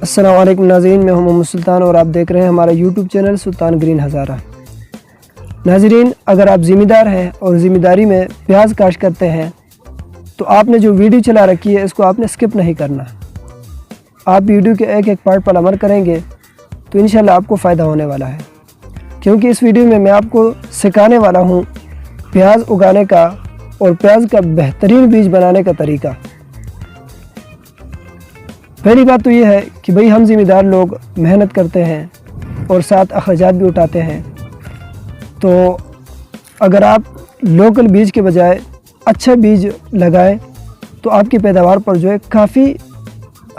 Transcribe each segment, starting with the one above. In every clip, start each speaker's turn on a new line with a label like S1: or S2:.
S1: अस्सलाम वालेकुम नाज़रीन, मैं हूं मोहम्मद सुल्तान और आप देख रहे हैं हमारा यूट्यूब चैनल सुल्तान ग्रीन हज़ारा। नाज़रीन, अगर आप ज़िम्मेदार हैं और ज़िम्मेदारी में प्याज काश्त करते हैं तो आपने जो वीडियो चला रखी है इसको आपने स्किप नहीं करना। आप वीडियो के एक एक पार्ट पर अमल करेंगे तो इंशाल्लाह आपको फ़ायदा होने वाला है, क्योंकि इस वीडियो में मैं आपको सिखाने वाला हूँ प्याज उगाने का और प्याज का बेहतरीन बीज बनाने का तरीका। पहली बात तो ये है कि भाई हम ज़िम्मेदार लोग मेहनत करते हैं और साथ अखराजात भी उठाते हैं, तो अगर आप लोकल बीज के बजाय अच्छा बीज लगाएं तो आपकी पैदावार पर जो है काफ़ी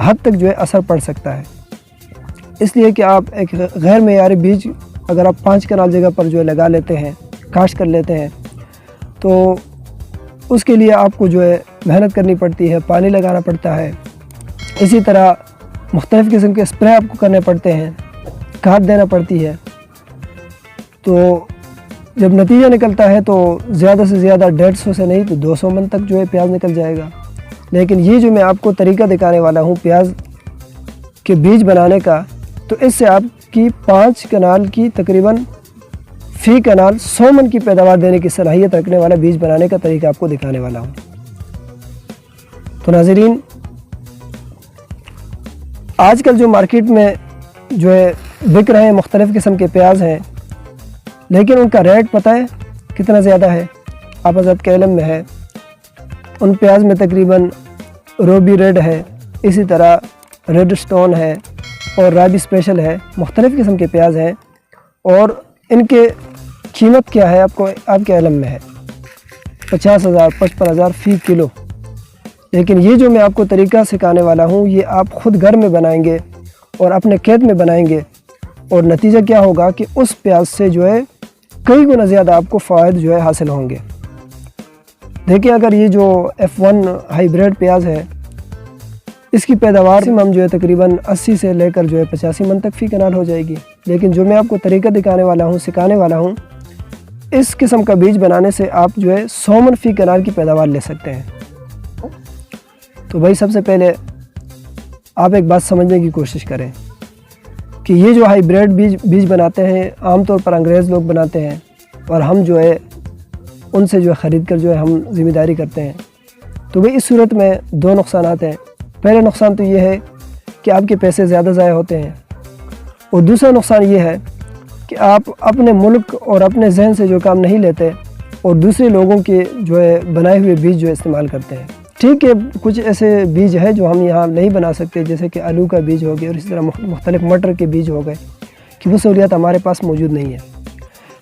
S1: हद तक जो है असर पड़ सकता है। इसलिए कि आप एक गैर मेयारी बीज अगर आप 5 कनाल जगह पर जो है लगा लेते हैं, काश्त कर लेते हैं, तो उसके लिए आपको जो है मेहनत करनी पड़ती है, पानी लगाना पड़ता है, इसी तरह मुख्तलिफ़ किस्म के स्प्रे आपको करने पड़ते हैं, खाद देना पड़ती है। तो जब नतीजा निकलता है तो ज़्यादा से ज़्यादा 150 से नहीं तो 200 मन तक जो है प्याज निकल जाएगा। लेकिन ये जो मैं आपको तरीका दिखाने वाला हूँ प्याज के बीज बनाने का, तो इससे आपकी 5 कनाल की तकरीबन फ़ी कनाल 100 मन की पैदावार देने की सलाहियत रखने वाला बीज बनाने का तरीका आपको दिखाने वाला हूँ। तो नाज़रीन, आजकल जो मार्केट में जो है बिक रहे हैं मुख्तलिफ़ किस्म के प्याज हैं, लेकिन उनका रेट पता है कितना ज़्यादा है? आप हज़रत के इल्म में है। उन प्याज में तकरीबन रूबी रेड है, इसी तरह रेड स्टोन है और राबी स्पेशल है, मुख्तलिफ़ किस्म के प्याज हैं और इनके कीमत क्या है आपके इल्म में है 50,000 55,000 फ़ी किलो। लेकिन ये जो मैं आपको तरीका सिखाने वाला हूँ ये आप ख़ुद घर में बनाएंगे और अपने खेत में बनाएंगे और नतीजा क्या होगा कि उस प्याज से जो है कई गुना ज़्यादा आपको फ़ायदे जो है हासिल होंगे। देखिए, अगर ये जो F1 हाइब्रिड प्याज है इसकी पैदावार हम जो है तकरीबन 80 से लेकर जो है 85 मन तक फ़ी कनाल हो जाएगी। लेकिन जो मैं आपको तरीका दिखाने वाला हूँ, सिखाने वाला हूँ, इस किस्म का बीज बनाने से आप जो है 100 मन फ़ी कनाल की पैदावार ले सकते हैं। तो भाई सबसे पहले आप एक बात समझने की कोशिश करें कि ये जो हाइब्रिड बीज बनाते हैं आमतौर पर अंग्रेज़ लोग बनाते हैं और हम जो है उनसे जो है ख़रीद कर जो है हम ज़िम्मेदारी करते हैं। तो भाई इस सूरत में 2 नुकसानात हैं। पहला नुकसान तो ये है कि आपके पैसे ज़्यादा ज़ाया होते हैं और दूसरा नुकसान ये है कि आप अपने मुल्क और अपने जहन से जो काम नहीं लेते और दूसरे लोगों के जो है बनाए हुए बीज जो है इस्तेमाल करते हैं। ठीक है, कुछ ऐसे बीज है जो हम यहाँ नहीं बना सकते, जैसे कि आलू का बीज हो गया और इसी तरह मुख्तलिफ़ मटर के बीज हो गए, कि वो सहूलियत हमारे पास मौजूद नहीं है।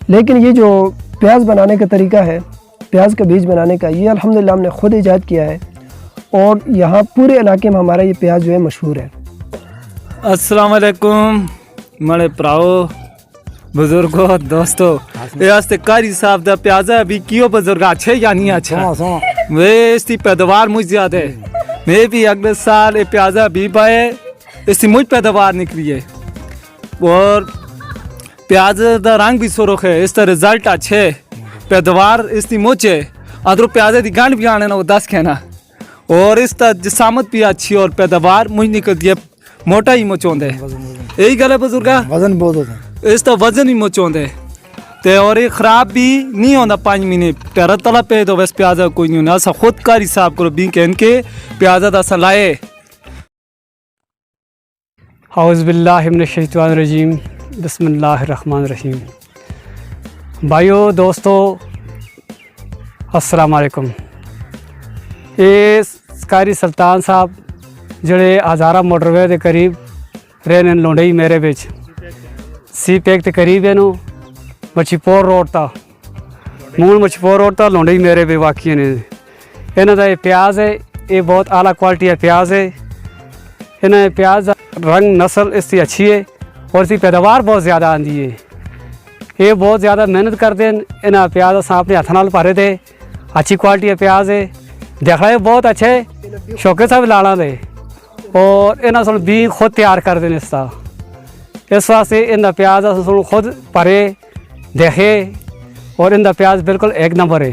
S1: लेकिन ये जो प्याज बनाने का तरीका है, प्याज का बीज बनाने का, ये अल्हम्दुलिल्लाह हमने ख़ुद ईजाद किया है और यहाँ पूरे इलाके में हमारा ये प्याज जो है मशहूर है।
S2: अस्सलाम वालेकुम मेरे भराओ बुजुर्गो दोस्तों, ये कारी साहब दा प्याजा अभी क्यों बुजुर्ग अच्छे या नहीं अच्छा? वे इसकी पैदावार मुझ ज़्यादा है। मैं भी अगले साल ये प्याजा भी पाए, इसकी मुझ पैदावार निकली है और प्याज का रंग भी सुरख है। इसका रिजल्ट अच्छे, पैदावार इसकी मुझ है। अदर प्याजे की गंढ भी आने ना वो 10 कहना और इसका जिसामत भी अच्छी और पैदावार मुझ निकलती है। मोटा ही मुझ होंगे, यही गल है बुजुर्गा,
S3: वजन बहुत होता है,
S2: इसका वजन ही मुझ होंगे ते और ये ख़राब भी नहीं होता 5 महीने तेरा तला पे। तो बस प्याजा कोई नहीं होना, असा खुद कारी साहब करो भी कहन के प्याजा दा लाए।
S4: औज़ु बिल्लाहि मिनश शैतानिर रजीम, बिस्मिल्लाहिर रहमानिर रहीम। भाइयों दोस्तों, अस्सलाम वालेकुम। ये कारी सुल्तान साहब जड़े हज़ारा मोटरवे के करीब रहने लोंडई मेरे बिच सी पैक के करीब है नो मच्छीपोर रोड ता मूल मच्छीपोर रोड ता लोंडई मेरे भी वाकई ने इन्हों का ये प्याज है, ये बहुत आला क्वालिटी है प्याज है। इन्हें प्याज रंग नस्ल इसकी अच्छी है और इसकी पैदावार बहुत ज़्यादा आती है। ये बहुत ज़्यादा मेहनत करते हैं। इन्हें प्याज अस अपने हथ नाल भरे थे, अच्छी क्वालिटी है प्याज है, देखा बहुत अच्छे शौके साहब लाना दे और इन्हें सुन भी खुद तैयार कर देने इसका। इस वास्ते इनका प्याज सुन खुद भरे देखे और इनका प्याज बिल्कुल एक नंबर है।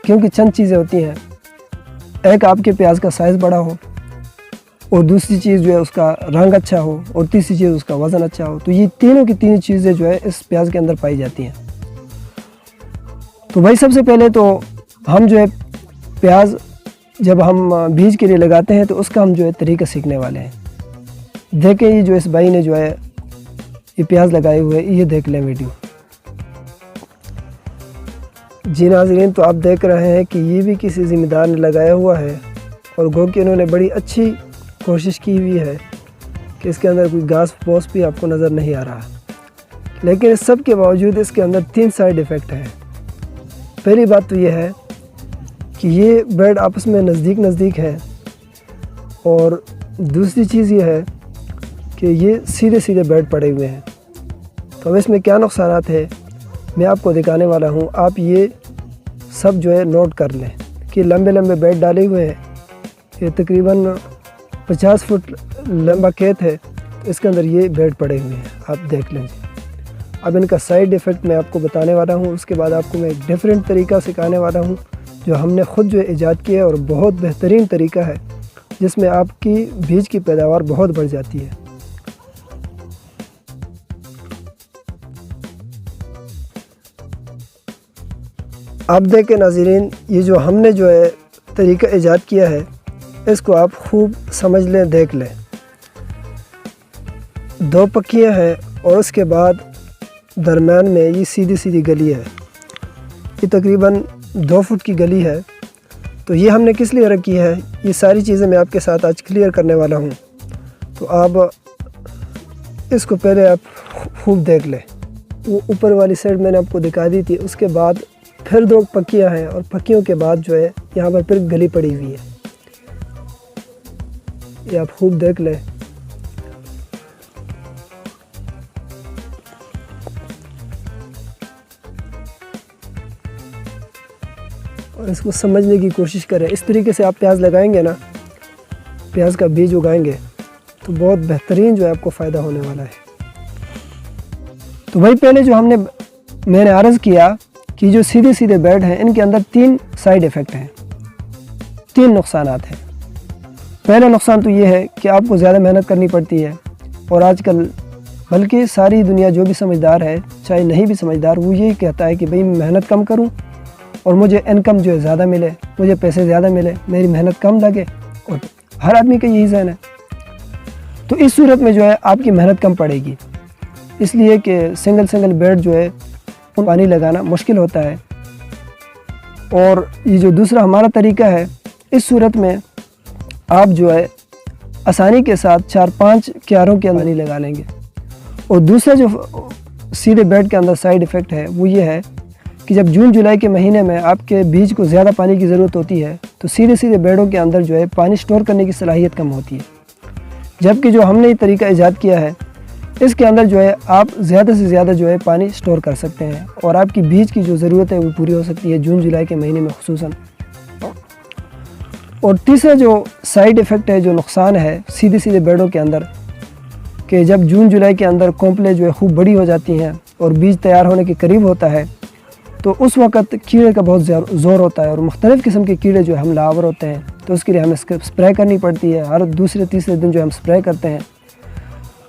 S1: क्योंकि चंद चीज़ें होती हैं, एक आपके प्याज का साइज़ बड़ा हो, और दूसरी चीज़ जो है उसका रंग अच्छा हो, और तीसरी चीज़ उसका वज़न अच्छा हो। तो ये तीनों की तीन चीज़ें जो है इस प्याज के अंदर पाई जाती हैं। तो भाई सबसे पहले तो हम जो है प्याज जब हम बीज के लिए लगाते हैं तो उसका हम जो है तरीका सीखने वाले हैं। देखें ये जो इस भाई ने जो है ये प्याज लगाए हुए, ये देख लें वीडियो। जी नाज़रीन, तो आप देख रहे हैं कि ये भी किसी ज़िम्मेदार ने लगाया हुआ है, और गो कि उन्होंने बड़ी अच्छी कोशिश की हुई है कि इसके अंदर कोई घास फूस भी आपको नज़र नहीं आ रहा। लेकिन इस सब के बावजूद इसके अंदर 3 साइड इफ़ेक्ट हैं। पहली बात तो ये है कि ये बेड आपस में नज़दीक है, और दूसरी चीज़ ये है कि ये सीधे सीधे बेड पड़े हुए हैं। तो अब इसमें क्या नुकसानात है मैं आपको दिखाने वाला हूँ। आप ये सब जो है नोट कर लें कि लंबे लंबे बेड डाले हुए हैं। ये तकरीबन 50 फुट लंबा खेत है, तो इसके अंदर ये बेड पड़े हुए हैं, आप देख लीजिए। अब इनका साइड इफ़ेक्ट मैं आपको बताने वाला हूँ। उसके बाद आपको मैं एक डिफरेंट तरीका सिखाने वाला हूँ जो हमने ख़ुद जो है ईजाद किया है, और बहुत बेहतरीन तरीका है जिसमें आपकी बीज की पैदावार बहुत बढ़ जाती है। आप देखें नाज़रीन, ये जो हमने जो है तरीका ईजाद किया है इसको आप खूब समझ लें, देख लें। 2 पक्कियाँ हैं और उसके बाद दरम्यान में ये सीधी सीधी गली है। ये तकरीबन 2 फुट की गली है। तो ये हमने किस लिए रखी है, ये सारी चीज़ें मैं आपके साथ आज क्लियर करने वाला हूँ। तो आप इसको पहले आप खूब देख लें। वो ऊपर वाली साइड मैंने आपको दिखा दी थी, उसके बाद फिर 2 पक्कियाँ हैं, और पक्कियों के बाद जो है यहाँ पर फिर गली पड़ी हुई है। ये आप खूब देख लें। और इसको समझने की कोशिश करें। इस तरीके से आप प्याज लगाएंगे ना, प्याज का बीज उगाएंगे, तो बहुत बेहतरीन जो है आपको फ़ायदा होने वाला है। तो भाई पहले जो मैंने अर्ज़ किया कि जो सीधे सीधे बेड हैं इनके अंदर 3 साइड इफ़ेक्ट हैं, 3 नुकसानात हैं। पहला नुकसान तो ये है कि आपको ज़्यादा मेहनत करनी पड़ती है, और आजकल बल्कि सारी दुनिया जो भी समझदार है, चाहे नहीं भी समझदार, वो यही कहता है कि भाई मेहनत कम करूं और मुझे इनकम जो है ज़्यादा मिले, मुझे पैसे ज़्यादा मिले, मेरी मेहनत कम लगे। और हर आदमी का यही ज़हन है। तो इस सूरत में जो है आपकी मेहनत कम पड़ेगी, इसलिए कि सिंगल बेड जो है पानी लगाना मुश्किल होता है। और ये जो दूसरा हमारा तरीका है, इस सूरत में आप जो है आसानी के साथ 4-5 क्यारों के अंदर पानी लगा लेंगे। और दूसरा जो सीधे बेड के अंदर साइड इफ़ेक्ट है वो ये है कि जब जून जुलाई के महीने में आपके बीज को ज़्यादा पानी की ज़रूरत होती है, तो सीधे सीधे बेडों के अंदर जो है पानी स्टोर करने की सलाहियत कम होती है। जबकि जो हमने ये तरीका ईजाद किया है, इसके अंदर जो है आप ज़्यादा से ज़्यादा जो है पानी स्टोर कर सकते हैं, और आपकी बीज की जो ज़रूरत है वो पूरी हो सकती है जून जुलाई के महीने में खुसूसन। और तीसरा जो साइड इफ़ेक्ट है, जो नुकसान है सीधे सीधे बेडों के अंदर, कि जब जून जुलाई के अंदर कोंपलें जो है खूब बड़ी हो जाती हैं और बीज तैयार होने के करीब होता है, तो उस वक़्त कीड़े का बहुत ज़ोर होता है, और मुख्तलिफ़ किस्म के कीड़े जो है हमलावर होते हैं। तो उसके लिए हमें स्प्रे करनी पड़ती है, हर दूसरे तीसरे दिन जो हम स्प्रे करते हैं।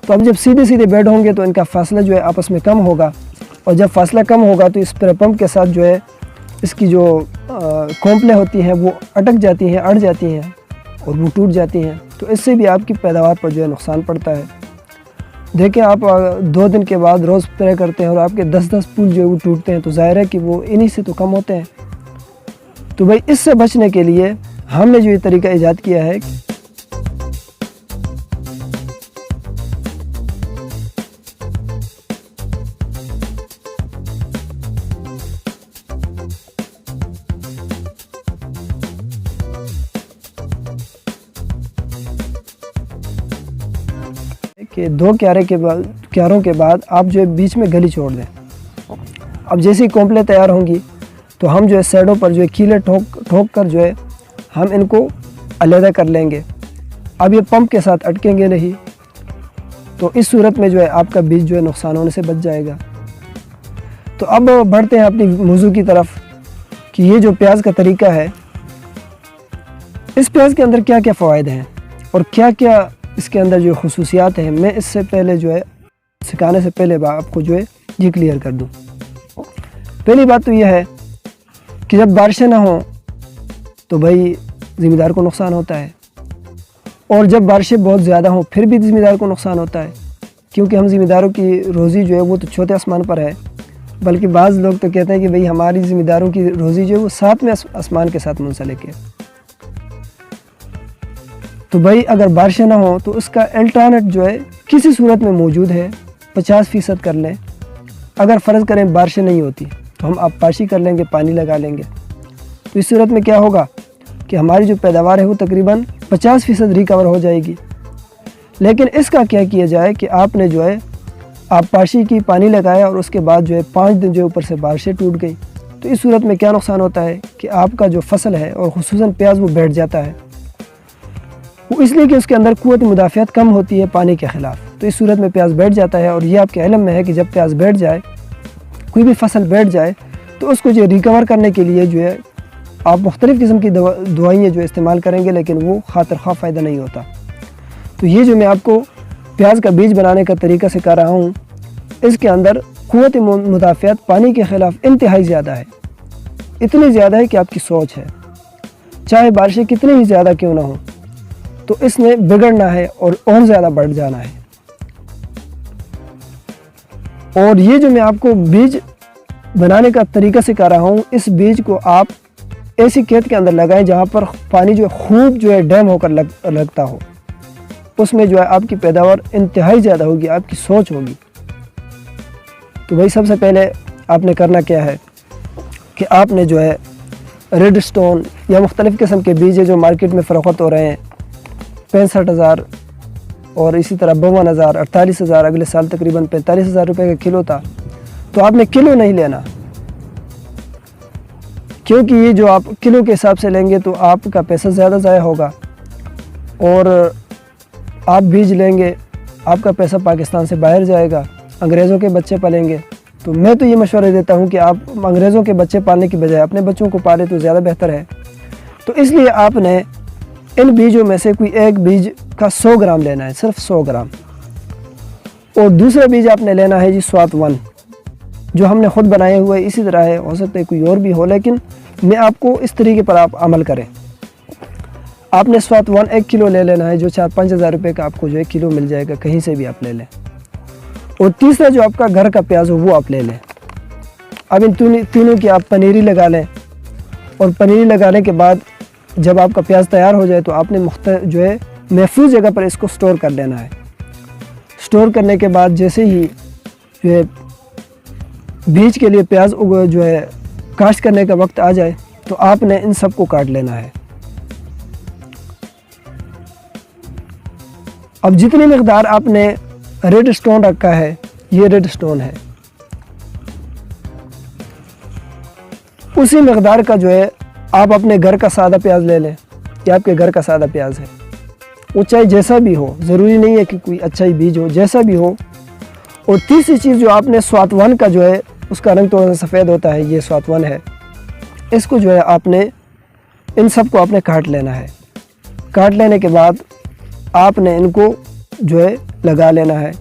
S1: तो अब जब सीधे सीधे बेड होंगे तो इनका फासला जो है आपस में कम होगा, और जब फासला कम होगा तो स्प्रे पंप के साथ जो है इसकी जो कोंपलें होती हैं वो अटक जाती हैं, अड़ जाती हैं, और वो टूट जाती हैं। तो इससे भी आपकी पैदावार पर जो है नुकसान पड़ता है। देखें, आप 2 दिन के बाद रोज़ स्प्रे करते हैं और आपके 10-10 फूल जो है वो टूटते हैं, तो ज़ाहिर है कि वो इन्हीं से तो कम होते हैं। तो भाई इससे बचने के लिए हमने जो ये तरीका ईजाद किया है, कि 2 क्यारों के बाद आप जो है बीच में गली छोड़ दें। अब जैसे ही कोंपलें तैयार होंगी तो हम जो है साइडों पर जो है कीले ठोक कर जो है हम इनको अलहदा कर लेंगे। अब ये पंप के साथ अटकेंगे नहीं, तो इस सूरत में जो है आपका बीज जो है नुकसान होने से बच जाएगा। तो अब बढ़ते हैं अपनी मौजू की तरफ कि ये जो प्याज का तरीका है, इस प्याज के अंदर क्या क्या फ़वाइद हैं। और क्या क्या इसके अंदर जो खुसूसियात हैं, मैं इससे पहले जो है सिखाने से पहले आपको जो है ये क्लियर कर दूं। पहली बात तो यह है कि जब बारिशें ना हों तो भाई ज़िम्मेदार को नुकसान होता है, और जब बारिशें बहुत ज़्यादा हों फिर भी ज़िम्मेदार को नुकसान होता है, क्योंकि हम ज़िम्मेदारों की रोज़ी जो है वो तो छोटे आसमान पर है, बल्कि बाज़ लोग तो कहते हैं कि भाई हमारी ज़िम्मेदारों की रोज़ी जो है वो सातवें आसमान के साथ मुंसलिक है। तो भाई अगर बारिशें ना हो तो उसका अल्टरनेट जो है किसी सूरत में मौजूद है, 50% कर लें। अगर फ़र्ज़ करें बारिशें नहीं होती तो हम आबपाशी कर लेंगे, पानी लगा लेंगे, तो इस सूरत में क्या होगा कि हमारी जो पैदावार है वो तकरीबन 50% रिकवर हो जाएगी। लेकिन इसका क्या किया जाए कि आपने जो है आबपाशी की, पानी लगाया और उसके बाद जो है 5 दिन जो ऊपर से बारिशें टूट गई, तो इस सूरत में क्या नुकसान होता है कि आपका जो फसल है और ख़ुसूसन प्याज वो बैठ जाता है। वो इसलिए कि उसके अंदर क़ुव्वत मुदाफ़ियत कम होती है पानी के ख़िलाफ़, तो इस सूरत में प्याज बैठ जाता है। और ये आपके इल्म में है कि जब प्याज बैठ जाए, कोई भी फसल बैठ जाए, तो उसको जो रिकवर करने के लिए जो है आप मुख्तलिफ़ किस्म की दवाइयाँ जो इस्तेमाल करेंगे, लेकिन वो खातिर ख़्वाह फ़ायदा नहीं होता। तो ये जो मैं आपको प्याज का बीज बनाने का तरीका सिखा रहा हूँ, इसके अंदर क़ुव्वत मुदाफ़ियत पानी के ख़िलाफ़ इंतहाई ज़्यादा है, इतनी ज़्यादा है कि आपकी सोच है, चाहे बारिशें कितनी ही ज़्यादा क्यों ना हो, तो इसने बिगड़ना है और ज़्यादा बढ़ जाना है। और ये जो मैं आपको बीज बनाने का तरीका सिखा रहा हूँ, इस बीज को आप ऐसी खेत के अंदर लगाएं जहाँ पर पानी जो है खूब जो है डैम होकर लगता हो, उसमें जो है आपकी पैदावार इंतहाई ज़्यादा होगी, आपकी सोच होगी। तो भाई सबसे पहले आपने करना क्या है कि आपने जो है रेड स्टोन या मुख्तलिफ़ किस्म के बीज जो मार्केट में फ़रोख्त हो रहे हैं, 65,000 और इसी तरह 52,000, 48,000, अगले साल तकरीबन 45,000 रुपये का किलो था, तो आपने किलो नहीं लेना, क्योंकि ये जो आप किलो के हिसाब से लेंगे तो आपका पैसा ज़्यादा ज़ाया होगा, और आप बीज लेंगे, आपका पैसा पाकिस्तान से बाहर जाएगा, अंग्रेज़ों के बच्चे पालेंगे। तो मैं तो ये मशवरा देता हूँ कि आप अंग्रेज़ों के बच्चे पालने की बजाय अपने बच्चों को पालें तो ज़्यादा बेहतर है। तो इसलिए आपने इन बीजों में से कोई एक बीज का 100 ग्राम लेना है, सिर्फ 100 ग्राम, और दूसरा बीज आपने लेना है जी स्वात 1, जो हमने ख़ुद बनाए हुए। इसी तरह है, हो सकता है कोई और भी हो, लेकिन मैं आपको इस तरीके पर आप अमल करें। आपने स्वात 1 1 किलो ले लेना है, जो 4-5 हज़ार रुपये का आपको जो है किलो मिल जाएगा, कहीं से भी आप ले लें। और तीसरा जो आपका घर का प्याज हो वो आप ले लें। अब इन तीनों की आप पनीरी लगा लें, और पनीरी लगाने के बाद जब आपका प्याज तैयार हो जाए तो आपने जो है महफूज जगह पर इसको स्टोर कर लेना है। स्टोर करने के बाद जैसे ही जो है बीज के लिए प्याज जो है काश्त करने का वक्त आ जाए, तो आपने इन सब को काट लेना है। अब जितनी मकदार आपने रेड स्टोन रखा है, ये रेड स्टोन है, उसी मकदार का जो है आप अपने घर का सादा प्याज ले लें, कि आपके घर का सादा प्याज है, वो चाहे जैसा भी हो, ज़रूरी नहीं है कि कोई अच्छा ही बीज हो, जैसा भी हो। और तीसरी चीज़ जो आपने स्वात 1 का जो है उसका रंग तो सफ़ेद होता है, ये स्वात 1 है, इसको जो है आपने इन सब को आपने काट लेना है। काट लेने के बाद आपने इनको जो है लगा लेना है,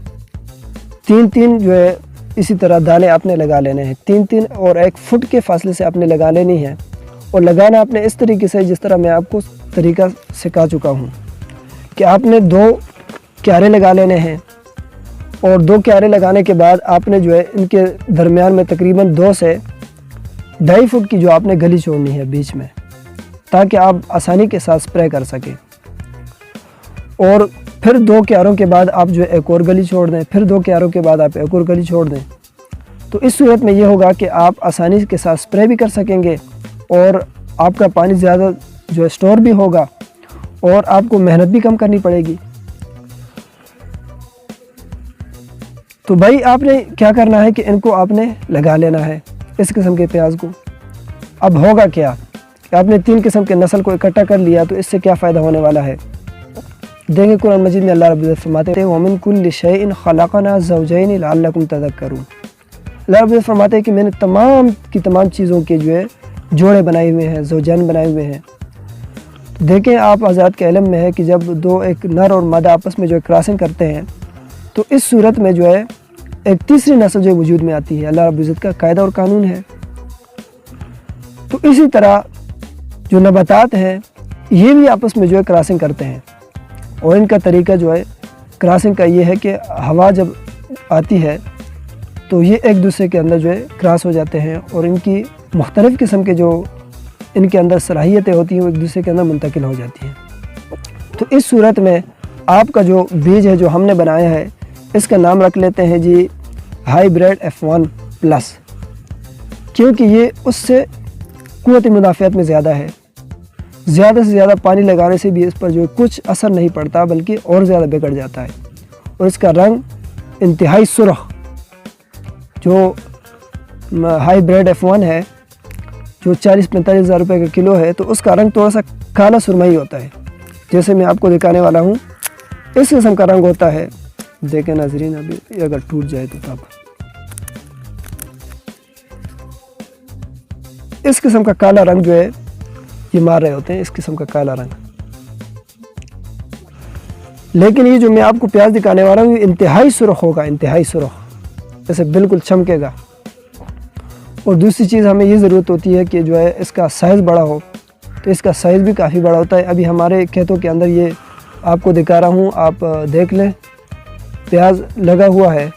S1: 3-3 जो है इसी तरह दाने आपने लगा लेने हैं, 3-3 और 1 फुट के फासले से आपने लगा लेनी है। और लगाना आपने इस तरीके से जिस तरह मैं आपको तरीका सिखा चुका हूँ, कि आपने 2 क्यारे लगा लेने हैं, और 2 क्यारे लगाने के बाद आपने जो है इनके दरमियान में तकरीबन 2 से 2.5 फुट की जो आपने गली छोड़नी है बीच में, ताकि आप आसानी के साथ स्प्रे कर सकें। और फिर 2 क्यारों के बाद आप जो है एक और गली छोड़ दें, फिर 2 क्यारों के बाद आप एक और गली छोड़ दें। तो इस सूरत में ये होगा कि आप आसानी के साथ स्प्रे भी कर सकेंगे, और आपका पानी ज़्यादा जो है स्टोर भी होगा, और आपको मेहनत भी कम करनी पड़ेगी। तो भाई आपने क्या करना है कि इनको आपने लगा लेना है, इस किस्म के प्याज को। अब होगा क्या कि आपने 3 किस्म के नस्ल को इकट्ठा कर लिया, तो इससे क्या फ़ायदा होने वाला है देंगे। कुरान मजीद में अल्लाह रब्बुल इज़्ज़त फरमाते हैं, वमिन कुल्लि शैइन खलक़ना ज़ौजैन लअल्लकुम तज़क्करून। अल्लाह रब्बुल इज़्ज़त फरमाते हैं कि मैंने तमाम की तमाम चीज़ों के जो है जोड़े बनाए हुए हैं, ज़ौजैन बनाए हुए हैं। देखें आप हज़रात के इल्म में है कि जब दो एक नर और मादा आपस में जो है क्रॉसिंग करते हैं तो इस सूरत में जो है एक तीसरी नस्ल जो वजूद में आती है। अल्लाह रब्बुल इज़्ज़त का कायदा और कानून है। तो इसी तरह जो नबातात हैं ये भी आपस में जो है क्रॉसिंग करते हैं और इनका तरीका जो है क्रॉसिंग का ये है कि हवा जब आती है तो ये एक दूसरे के अंदर जो है क्रॉस हो जाते हैं और इनकी मुख्तलिफ़ किस्म के जो इनके अंदर सलाहियतें होती हैं वो एक दूसरे के अंदर मुंतकिल हो जाती हैं। तो इस सूरत में आपका जो बीज है जो हमने बनाया है इसका नाम रख लेते हैं जी हाइब्रिड F1 प्लस, क्योंकि ये उससे क़ुव्वत मुदाफ़ियत में ज़्यादा है। ज़्यादा से ज़्यादा पानी लगाने से भी इस पर जो है कुछ असर नहीं पड़ता बल्कि और ज़्यादा बिगड़ जाता है। और इसका रंग इंतहाई सुर्ख, जो हाइब्रिड F1 है जो 40-45 हज़ार रुपये का किलो है तो उसका रंग थोड़ा सा काला सुरमई होता है। जैसे मैं आपको दिखाने वाला हूँ इस किस्म का रंग होता है। देखें नाज़रीन, अभी अगर टूट जाए तो तब इस किस्म का काला रंग जो है ये मार रहे होते हैं, इस किस्म का काला रंग। लेकिन ये जो मैं आपको प्याज दिखाने वाला हूँ ये इंतहाई सुर्ख होगा, इंतहाई सुर्ख, जैसे बिल्कुल चमकेगा। और दूसरी चीज़ हमें ये ज़रूरत होती है कि जो है इसका साइज़ बड़ा हो, तो इसका साइज़ भी काफ़ी बड़ा होता है। अभी हमारे खेतों के अंदर ये आपको दिखा रहा हूँ, आप देख लें प्याज लगा हुआ है।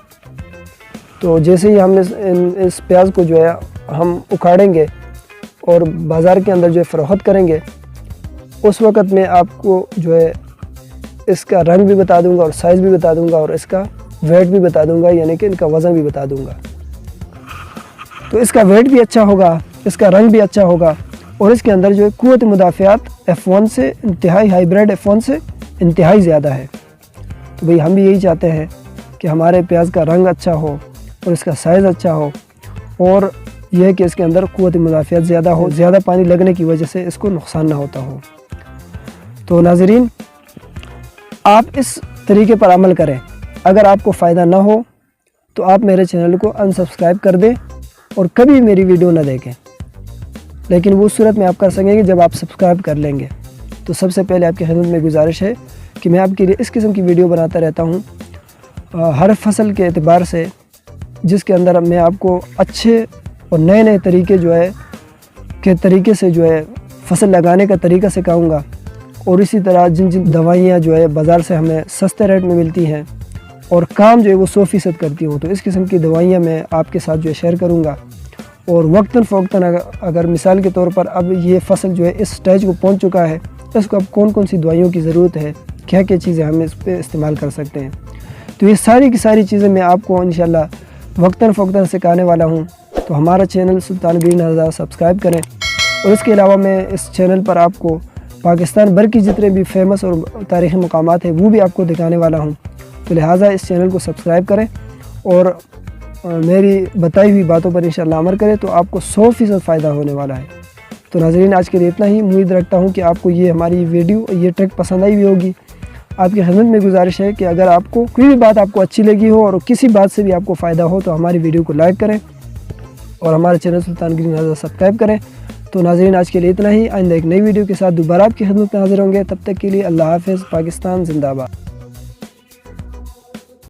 S1: तो जैसे ही हमने इस प्याज को जो है हम उखाड़ेंगे और बाज़ार के अंदर जो है फ़रोख्त करेंगे उस वक़्त मैं आपको जो है इसका रंग भी बता दूंगा और साइज़ भी बता दूंगा और इसका वेट भी बता दूंगा, यानी कि इनका वज़न भी बता दूंगा। तो इसका वेट भी अच्छा होगा, इसका रंग भी अच्छा होगा और इसके अंदर जो है क़ुव्वत मुदाफ़ियत F1 से इंतहाई, हाइब्रिड F1 से इंतहाई ज़्यादा है। तो भाई हम भी यही चाहते हैं कि हमारे प्याज का रंग अच्छा हो और इसका साइज़ अच्छा हो और यह है कि इसके अंदर क़ुव्वत मुदाफ़ियत ज़्यादा हो, ज़्यादा पानी लगने की वजह से इसको नुकसान ना होता हो। तो नाज़रीन, आप इस तरीके पर अमल करें। अगर आपको फ़ायदा ना हो तो आप मेरे चैनल को अनसब्सक्राइब कर दें और कभी मेरी वीडियो ना देखें। लेकिन वो सूरत में आप कर सकेंगे जब आप सब्सक्राइब कर लेंगे। तो सबसे पहले आपकी खिदमत में गुजारिश है कि मैं आपके लिए इस किस्म की वीडियो बनाता रहता हूँ हर फसल के एतबार से, जिसके अंदर मैं आपको अच्छे और नए नए तरीके जो है के तरीके से जो है फसल लगाने का तरीका सिखाऊंगा। और इसी तरह जिन जिन दवाइयाँ जो है बाज़ार से हमें सस्ते रेट में मिलती हैं और काम जो है वो 100% करती हूँ, तो इस किस्म की दवाइयाँ मैं आपके साथ जो है शेयर करूँगा। और वक्तन फ़ौक्तन अगर मिसाल के तौर पर अब ये फसल जो है इस स्टेज को पहुँच चुका है, इसको अब कौन कौन सी दवाइयों की ज़रूरत है, क्या क्या चीज़ें हम इस पर इस्तेमाल कर सकते हैं, तो ये सारी की सारी चीज़ें मैं आपको इंशाल्लाह वक्तन फ़ौक्तन सिखाने वाला हूँ। तो हमारा चैनल सुल्तान ग्रीन हाउस सब्सक्राइब करें। और इसके अलावा मैं इस चैनल पर आपको पाकिस्तान भर की जितने भी फेमस और तारीख़ी मकामात हैं वो भी आपको दिखाने वाला हूँ। तो लिहाजा इस चैनल को सब्सक्राइब करें और मेरी बताई हुई बातों पर इंशाल्लाह अमल करें तो आपको 100% फ़ायदा होने वाला है। तो नाज़रीन, आज के लिए इतना ही। उम्मीद रखता हूँ कि आपको ये हमारी वीडियो, ये ट्रिक पसंद आई भी होगी। आपकी खिदमत में गुजारिश है कि अगर आपको कोई भी बात आपको अच्छी लगी हो और किसी बात से भी आपको फ़ायदा हो तो हमारी वीडियो को लाइक करें और हमारे चैनल सुल्तान ग्रीन हाउस सब्सक्राइब करें। तो नाज़रीन, आज के लिए इतना ही। आइंदा एक नई वीडियो के साथ दोबारा आपकी खिदमत में हाज़िर होंगे। तब तक के लिए अल्लाह हाफ़िज़। पाकिस्तान ज़िंदाबाद।